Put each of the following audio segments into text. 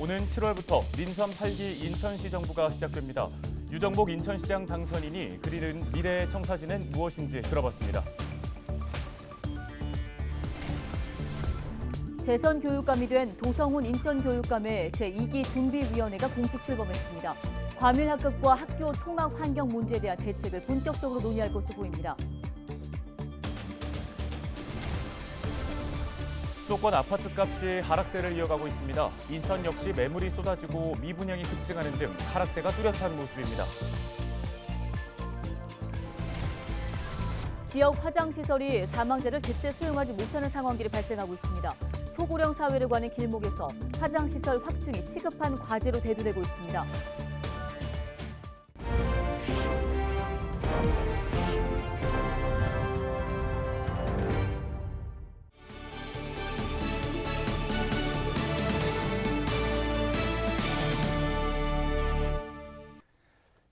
오는 7월부터 민선 8기 인천시 정부가 시작됩니다. 유정복 인천시장 당선인이 그리는 미래의 청사진은 무엇인지 들어봤습니다. 재선 교육감이 된 도성훈 인천교육감의 제2기 준비위원회가 공식 출범했습니다. 과밀학급과 학교 통학 환경 문제에 대한 대책을 본격적으로 논의할 것으로 보입니다. 수도권 아파트값이 하락세를 이어가고 있습니다. 인천 역시 매물이 쏟아지고 미분양이 급증하는 등 하락세가 뚜렷한 모습입니다. 지역 화장시설이 사망자를 제때 수용하지 못하는 상황들이 발생하고 있습니다. 초고령 사회를 가는 길목에서 화장시설 확충이 시급한 과제로 대두되고 있습니다.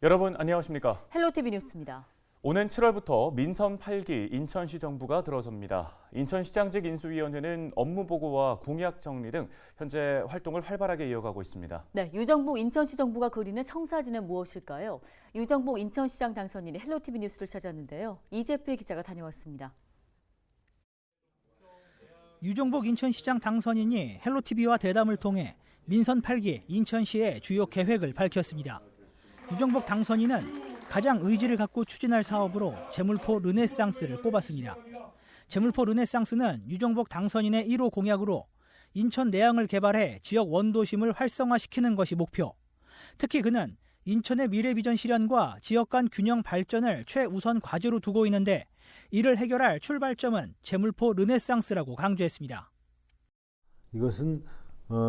여러분 안녕하십니까? 헬로티비 뉴스입니다. 오는 7월부터 민선 8기 인천시 정부가 들어섭니다. 인천시장직 인수위원회는 업무 보고와 공약 정리 등 현재 활동을 활발하게 이어가고 있습니다. 네, 유정복 인천시 정부가 그리는 청사진은 무엇일까요? 유정복 인천시장 당선인이 헬로티비 뉴스를 찾았는데요. 이재필 기자가 다녀왔습니다. 유정복 인천시장 당선인이 헬로티비와 대담을 통해 민선 8기 인천시의 주요 계획을 밝혔습니다. 유정복 당선인은 가장 의지를 갖고 추진할 사업으로 제물포 르네상스를 꼽았습니다. 제물포 르네상스는 유정복 당선인의 1호 공약으로 인천 내항을 개발해 지역 원도심을 활성화시키는 것이 목표. 특히 그는 인천의 미래 비전 실현과 지역 간 균형 발전을 최우선 과제로 두고 있는데 이를 해결할 출발점은 제물포 르네상스라고 강조했습니다. 이것은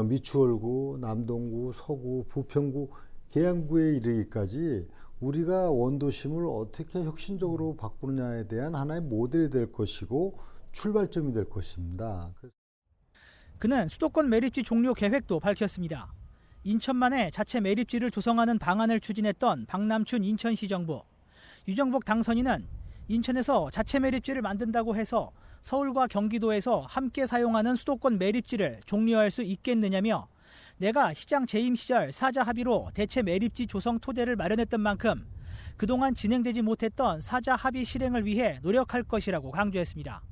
미추홀구, 남동구, 서구, 부평구, 계양구에 이르기까지 우리가 원도심을 어떻게 혁신적으로 바꾸느냐에 대한 하나의 모델이 될 것이고 출발점이 될 것입니다. 그는 수도권 매립지 종료 계획도 밝혔습니다. 인천만의 자체 매립지를 조성하는 방안을 추진했던 박남춘 인천시 정부. 유정복 당선인은 인천에서 자체 매립지를 만든다고 해서 서울과 경기도에서 함께 사용하는 수도권 매립지를 종료할 수 있겠느냐며 내가 시장 재임 시절 사자 합의로 대체 매립지 조성 토대를 마련했던 만큼 그동안 진행되지 못했던 사자 합의 실행을 위해 노력할 것이라고 강조했습니다.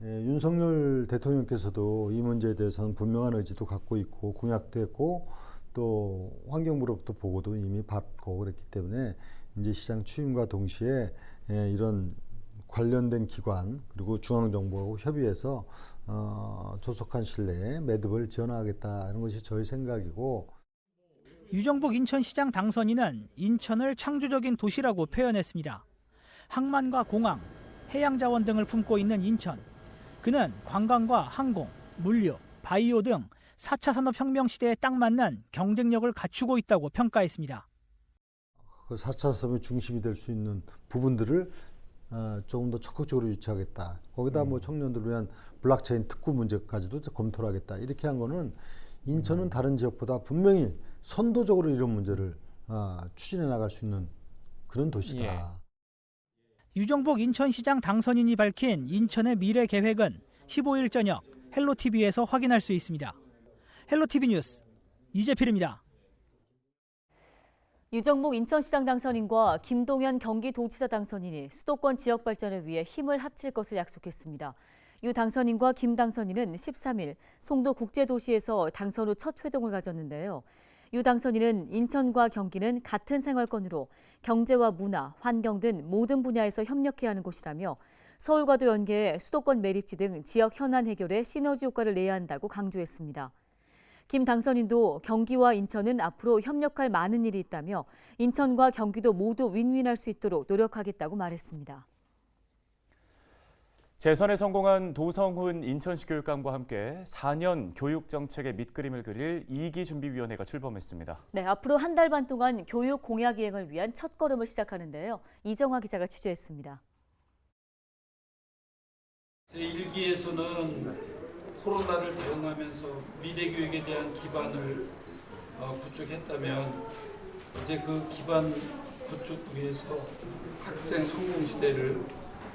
윤석열 대통령께서도 이 문제에 대해서는 분명한 의지도 갖고 있고 공약도 했고 또 환경부로부터 보고도 이미 받고 그랬기 때문에 이제 시장 취임과 동시에 이런 관련된 기관 그리고 중앙정부하고 협의해서 조속한 시일 내에 매듭을 지어나가겠다는 것이 저희 생각이고. 유정복 인천시장 당선인은 인천을 창조적인 도시라고 표현했습니다. 항만과 공항, 해양자원 등을 품고 있는 인천. 그는 관광과 항공, 물류, 바이오 등 4차 산업혁명 시대에 딱 맞는 경쟁력을 갖추고 있다고 평가했습니다. 그 4차 산업의 중심이 될 수 있는 부분들을 조금 더 적극적으로 유치하겠다. 거기다 뭐 청년들을 위한 블록체인 특구 문제까지도 검토를 하겠다. 이렇게 한 거는 인천은 다른 지역보다 분명히 선도적으로 이런 문제를 추진해 나갈 수 있는 그런 도시다. 예. 유정복 인천시장 당선인이 밝힌 인천의 미래 계획은 15일 저녁 헬로티비에서 확인할 수 있습니다. 헬로티비 뉴스 이재필입니다. 유정복 인천시장 당선인과 김동연 경기도지사 당선인이 수도권 지역 발전을 위해 힘을 합칠 것을 약속했습니다. 유 당선인과 김 당선인은 13일 송도 국제도시에서 당선 후 첫 회동을 가졌는데요. 유 당선인은 인천과 경기는 같은 생활권으로 경제와 문화, 환경 등 모든 분야에서 협력해야 하는 곳이라며 서울과도 연계해 수도권 매립지 등 지역 현안 해결에 시너지 효과를 내야 한다고 강조했습니다. 김 당선인도 경기와 인천은 앞으로 협력할 많은 일이 있다며 인천과 경기도 모두 윈윈할 수 있도록 노력하겠다고 말했습니다. 재선에 성공한 도성훈 인천시 교육감과 함께 4년 교육 정책의 밑그림을 그릴 2기 준비위원회가 출범했습니다. 네, 앞으로 한 달 반 동안 교육 공약 이행을 위한 첫걸음을 시작하는데요. 이정화 기자가 취재했습니다. 제1기에서는 코로나를 대응하면서 미래 교육에 대한 기반을 구축했다면 이제 그 기반 구축 위해서 학생 성공 시대를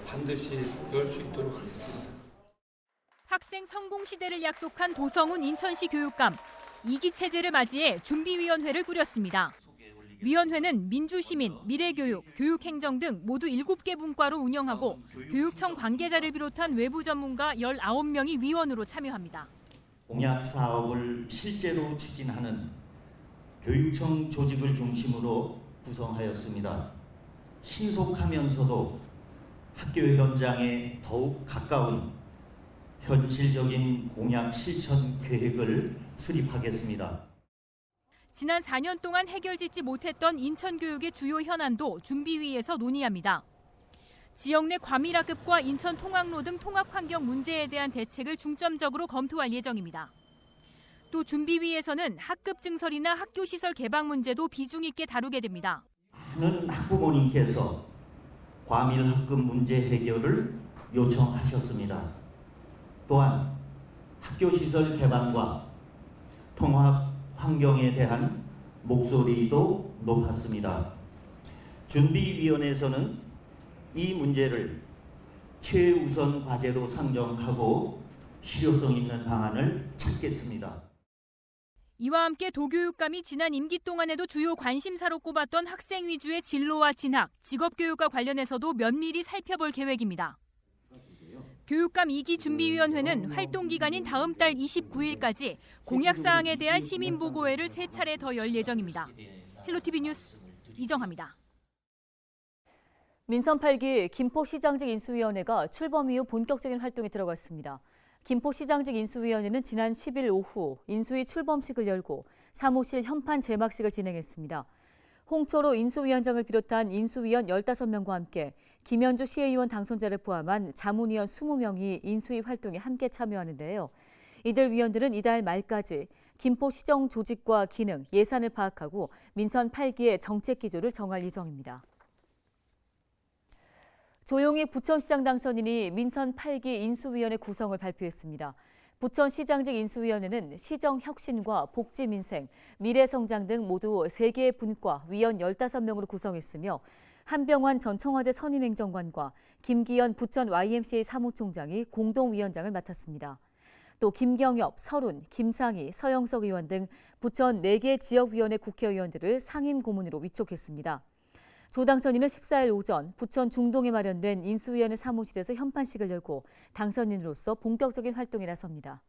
반드시 열 수 있도록 하겠습니다. 학생 성공 시대를 약속한 도성훈 인천시 교육감. 2기 체제를 맞이해 준비위원회를 꾸렸습니다. 위원회는 민주시민, 미래교육, 교육행정 등 모두 7개 분과로 운영하고 교육청 관계자를 비롯한 외부 전문가 19명이 위원으로 참여합니다. 공약 사업을 실제로 추진하는 교육청 조직을 중심으로 구성하였습니다. 신속하면서도 학교 현장에 더욱 가까운 현실적인 공약 실천 계획을 수립하겠습니다. 지난 4년 동안 해결짓지 못했던 인천교육의 주요 현안도 준비위에서 논의합니다. 지역 내 과밀학급과 인천 통학로 등 통합환경 문제에 대한 대책을 중점적으로 검토할 예정입니다. 또 준비위에서는 학급 증설이나 학교시설 개방 문제도 비중 있게 다루게 됩니다. 많은 학부모님께서 과밀학급 문제 해결을 요청하셨습니다. 또한 학교시설 개방과 통합 환경에 대한 목소리도 높았습니다. 준비위원회에서는 이 문제를 최우선 과제로 상정하고 실효성 있는 방안을 찾겠습니다. 이와 함께 도교육감이 지난 임기 동안에도 주요 관심사로 꼽았던 학생 위주의 진로와 진학, 직업교육과 관련해서도 면밀히 살펴볼 계획입니다. 교육감 2기 준비위원회는 활동 기간인 다음 달 29일까지 공약사항에 대한 시민보고회를 3차례 더 열 예정입니다. 헬로티비 뉴스 이정화입니다. 민선 8기 김포시장직 인수위원회가 출범 이후 본격적인 활동에 들어갔습니다. 김포시장직 인수위원회는 지난 10일 오후 인수위 출범식을 열고 사무실 현판 제막식을 진행했습니다. 홍철호 인수위원장을 비롯한 인수위원 15명과 함께 김현주 시의원 당선자를 포함한 자문위원 20명이 인수위 활동에 함께 참여하는데요. 이들 위원들은 이달 말까지 김포시정 조직과 기능, 예산을 파악하고 민선 8기의 정책 기조를 정할 예정입니다. 조용희 부천시장 당선인이 민선 8기 인수위원회 구성을 발표했습니다. 부천시장직 인수위원회는 시정혁신과 복지민생, 미래성장 등 모두 3개의 분과 위원 15명으로 구성했으며 한병환 전 청와대 선임행정관과 김기현 부천 YMCA 사무총장이 공동위원장을 맡았습니다. 또 김경엽, 설훈, 김상희, 서영석 의원 등 부천 4개 지역위원회 국회의원들을 상임고문으로 위촉했습니다. 조 당선인은 14일 오전 부천 중동에 마련된 인수위원회 사무실에서 현판식을 열고 당선인으로서 본격적인 활동에 나섭니다.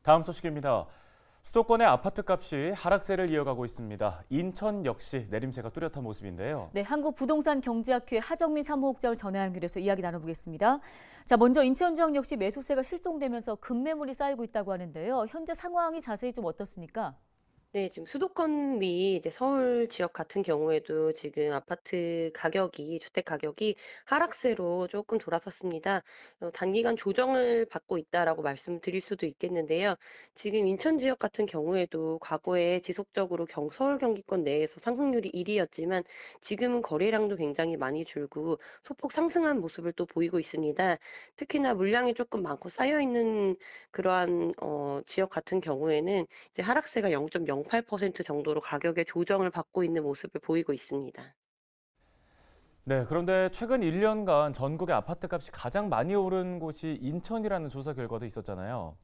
다음 소식입니다. 수도권의 아파트값이 하락세를 이어가고 있습니다. 인천 역시 내림세가 뚜렷한 모습인데요. 네, 한국부동산경제학회 하정민 사무국장을 전화 연결해서 이야기 나눠보겠습니다. 자, 먼저 인천 지역 역시 매수세가 실종되면서 급매물이 쌓이고 있다고 하는데요. 현재 상황이 자세히 좀 어떻습니까? 네, 지금 수도권 및 이제 서울 지역 같은 경우에도 지금 아파트 가격이, 주택 가격이 하락세로 조금 돌아섰습니다. 단기간 조정을 받고 있다라고 말씀드릴 수도 있겠는데요. 지금 인천 지역 같은 경우에도 과거에 지속적으로 서울 경기권 내에서 상승률이 1위였지만 지금은 거래량도 굉장히 많이 줄고 소폭 상승한 모습을 또 보이고 있습니다. 특히나 물량이 조금 많고 쌓여있는 그러한 지역 같은 경우에는 이제 하락세가 0.08% 정도로 가격의 조정을 받고 있는 모습을 보이고 있습니다. 네, 그런데 최근 1년간 전국의 아파트값이 가장 많이 오른 곳이 인천이라는 조사 결과도 있었잖아요.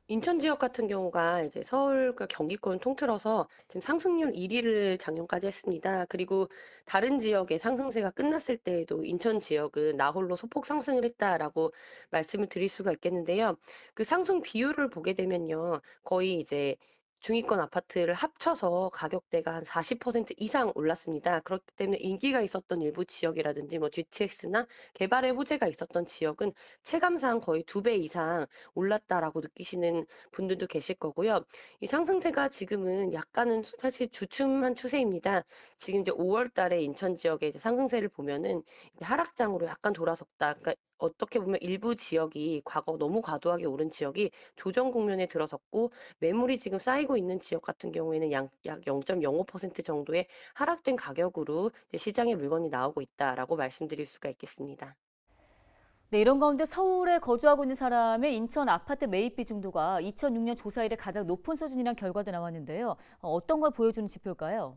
인천 지역 같은 경우가 이제 서울과 경기권 통틀어서 지금 상승률 1위를 작년까지 했습니다. 그리고 다른 지역의 상승세가 끝났을 때에도 인천 지역은 나홀로 소폭 상승을 했다라고 말씀을 드릴 수가 있겠는데요. 그 상승 비율을 보게 되면요. 거의 이제 중위권 아파트를 합쳐서 가격대가 한 40% 이상 올랐습니다. 그렇기 때문에 인기가 있었던 일부 지역이라든지 뭐 GTX나 개발의 호재가 있었던 지역은 체감상 거의 2배 이상 올랐다라고 느끼시는 분들도 계실 거고요. 이 상승세가 지금은 약간은 사실 주춤한 추세입니다. 지금 이제 5월 달에 인천 지역의 이제 상승세를 보면은 이제 하락장으로 약간 돌아섰다. 그러니까 어떻게 보면 일부 지역이 과거 너무 과도하게 오른 지역이 조정 국면에 들어섰고 매물이 지금 쌓이고 있는 지역 같은 경우에는 약 0.05% 정도의 하락된 가격으로 이제 시장에 물건이 나오고 있다라고 말씀드릴 수가 있겠습니다. 네, 이런 가운데 서울에 거주하고 있는 사람의 인천 아파트 매입 비중도가 2006년 조사 이래 가장 높은 수준이라는 결과도 나왔는데요. 어떤 걸 보여주는 지표일까요?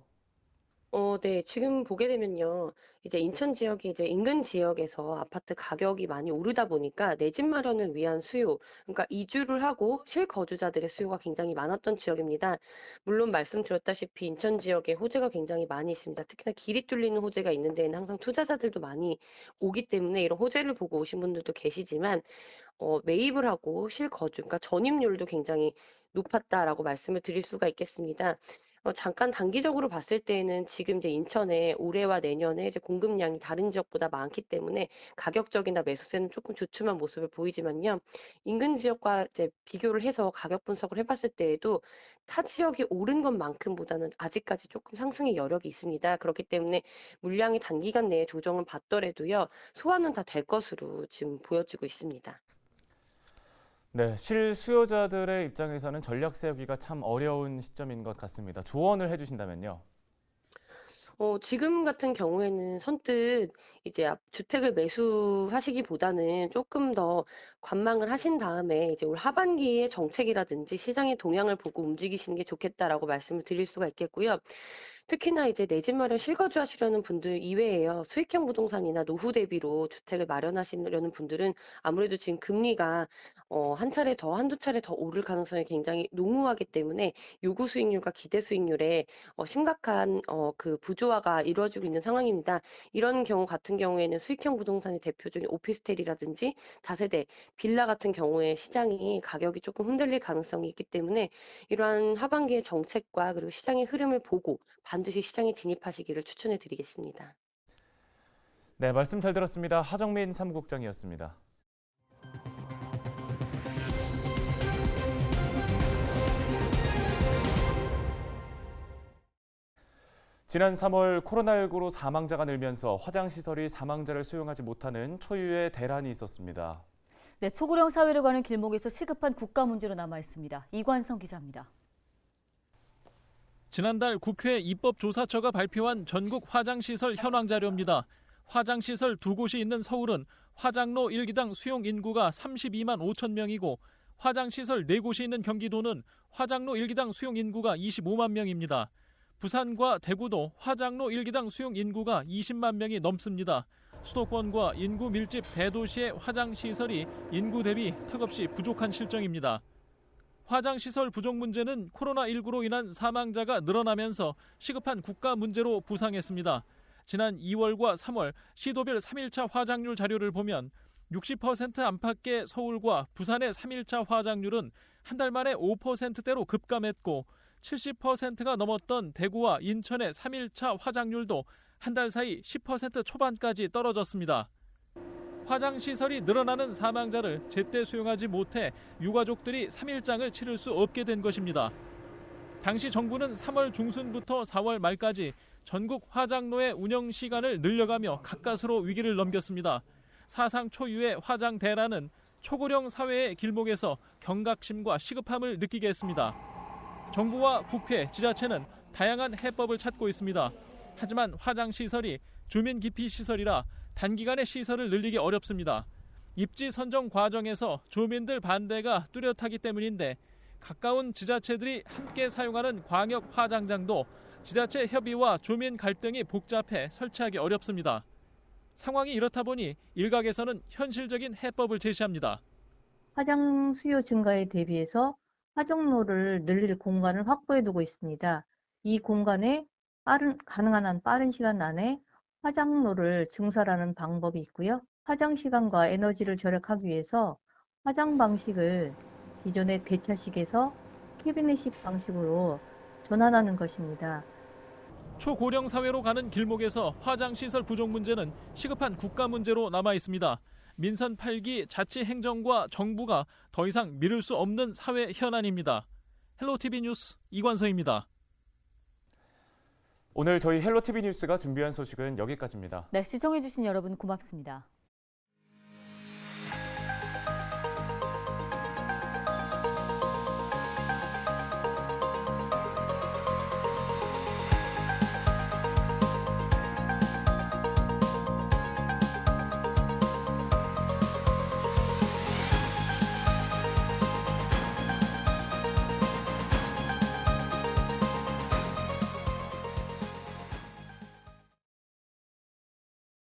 네. 지금 보게 되면요. 이제 인천 지역이 이제 인근 지역에서 아파트 가격이 많이 오르다 보니까 내 집 마련을 위한 수요, 그러니까 이주를 하고 실거주자들의 수요가 굉장히 많았던 지역입니다. 물론 말씀드렸다시피 인천 지역에 호재가 굉장히 많이 있습니다. 특히나 길이 뚫리는 호재가 있는 데에는 항상 투자자들도 많이 오기 때문에 이런 호재를 보고 오신 분들도 계시지만 매입을 하고 실거주, 그러니까 전입률도 굉장히 높았다라고 말씀을 드릴 수가 있겠습니다. 잠깐 단기적으로 봤을 때에는 지금 이제 인천에 올해와 내년에 이제 공급량이 다른 지역보다 많기 때문에 가격적이나 매수세는 조금 주춤한 모습을 보이지만요. 인근 지역과 이제 비교를 해서 가격 분석을 해봤을 때에도 타 지역이 오른 것만큼보다는 아직까지 조금 상승의 여력이 있습니다. 그렇기 때문에 물량이 단기간 내에 조정을 받더라도요. 소화는 다 될 것으로 지금 보여지고 있습니다. 네, 실수요자들의 입장에서는 전략 세우기가 참 어려운 시점인 것 같습니다. 조언을 해주신다면요. 지금 같은 경우에는 선뜻 이제 주택을 매수하시기보다는 조금 더 관망을 하신 다음에 이제 올 하반기의 정책이라든지 시장의 동향을 보고 움직이시는 게 좋겠다라고 말씀을 드릴 수가 있겠고요. 특히나 이제 내 집 마련 실거주하시려는 분들 이외에요. 수익형 부동산이나 노후 대비로 주택을 마련하시려는 분들은 아무래도 지금 금리가 한 차례 더, 한두 차례 더 오를 가능성이 굉장히 농후하기 때문에 요구 수익률과 기대 수익률에 심각한 그 부조화가 이루어지고 있는 상황입니다. 이런 경우 같은 경우에는 수익형 부동산의 대표적인 오피스텔이라든지 다세대, 빌라 같은 경우에 시장이 가격이 조금 흔들릴 가능성이 있기 때문에 이러한 하반기의 정책과 그리고 시장의 흐름을 보고 반드시 시장에 진입하시기를 추천해 드리겠습니다. 네, 말씀 잘 들었습니다. 하정민 사무국장이었습니다. 지난 3월 코로나19로 사망자가 늘면서 화장시설이 사망자를 수용하지 못하는 초유의 대란이 있었습니다. 네, 초고령 사회를 가는 길목에서 시급한 국가 문제로 남아 있습니다. 이관성 기자입니다. 지난달 국회 입법조사처가 발표한 전국 화장시설 현황 자료입니다. 화장시설 2곳이 있는 서울은 화장로 1기당 수용 인구가 32만 5천 명이고 화장시설 4곳이 있는 경기도는 화장로 1기당 수용 인구가 25만 명입니다. 부산과 대구도 화장로 1기당 수용 인구가 20만 명이 넘습니다. 수도권과 인구 밀집 대도시의 화장시설이 인구 대비 턱없이 부족한 실정입니다. 화장시설 부족 문제는 코로나19로 인한 사망자가 늘어나면서 시급한 국가 문제로 부상했습니다. 지난 2월과 3월 시도별 3일차 화장률 자료를 보면 60% 안팎의 서울과 부산의 3일차 화장률은 한 달 만에 5%대로 급감했고 70%가 넘었던 대구와 인천의 3일차 화장률도 한 달 사이 10% 초반까지 떨어졌습니다. 화장시설이 늘어나는 사망자를 제때 수용하지 못해 유가족들이 3일장을 치를 수 없게 된 것입니다. 당시 정부는 3월 중순부터 4월 말까지 전국 화장로의 운영 시간을 늘려가며 가까스로 위기를 넘겼습니다. 사상 초유의 화장 대란은 초고령 사회의 길목에서 경각심과 시급함을 느끼게 했습니다. 정부와 국회, 지자체는 다양한 해법을 찾고 있습니다. 하지만 화장시설이 주민 기피 시설이라 단기간에 시설을 늘리기 어렵습니다. 입지 선정 과정에서 주민들 반대가 뚜렷하기 때문인데 가까운 지자체들이 함께 사용하는 광역 화장장도 지자체 협의와 주민 갈등이 복잡해 설치하기 어렵습니다. 상황이 이렇다 보니 일각에서는 현실적인 해법을 제시합니다. 화장 수요 증가에 대비해서 화장로를 늘릴 공간을 확보해 두고 있습니다. 이 공간에 가능한 한 빠른 시간 안에 화장로를 증설하는 방법이 있고요. 화장 시간과 에너지를 절약하기 위해서 화장 방식을 기존의 대차식에서 캐비넷식 방식으로 전환하는 것입니다. 초고령 사회로 가는 길목에서 화장시설 부족 문제는 시급한 국가 문제로 남아 있습니다. 민선 8기 자치행정과 정부가 더 이상 미룰 수 없는 사회 현안입니다. 헬로티비 뉴스 이관서입니다. 오늘 저희 헬로티비 뉴스가 준비한 소식은 여기까지입니다. 네, 시청해주신 여러분 고맙습니다.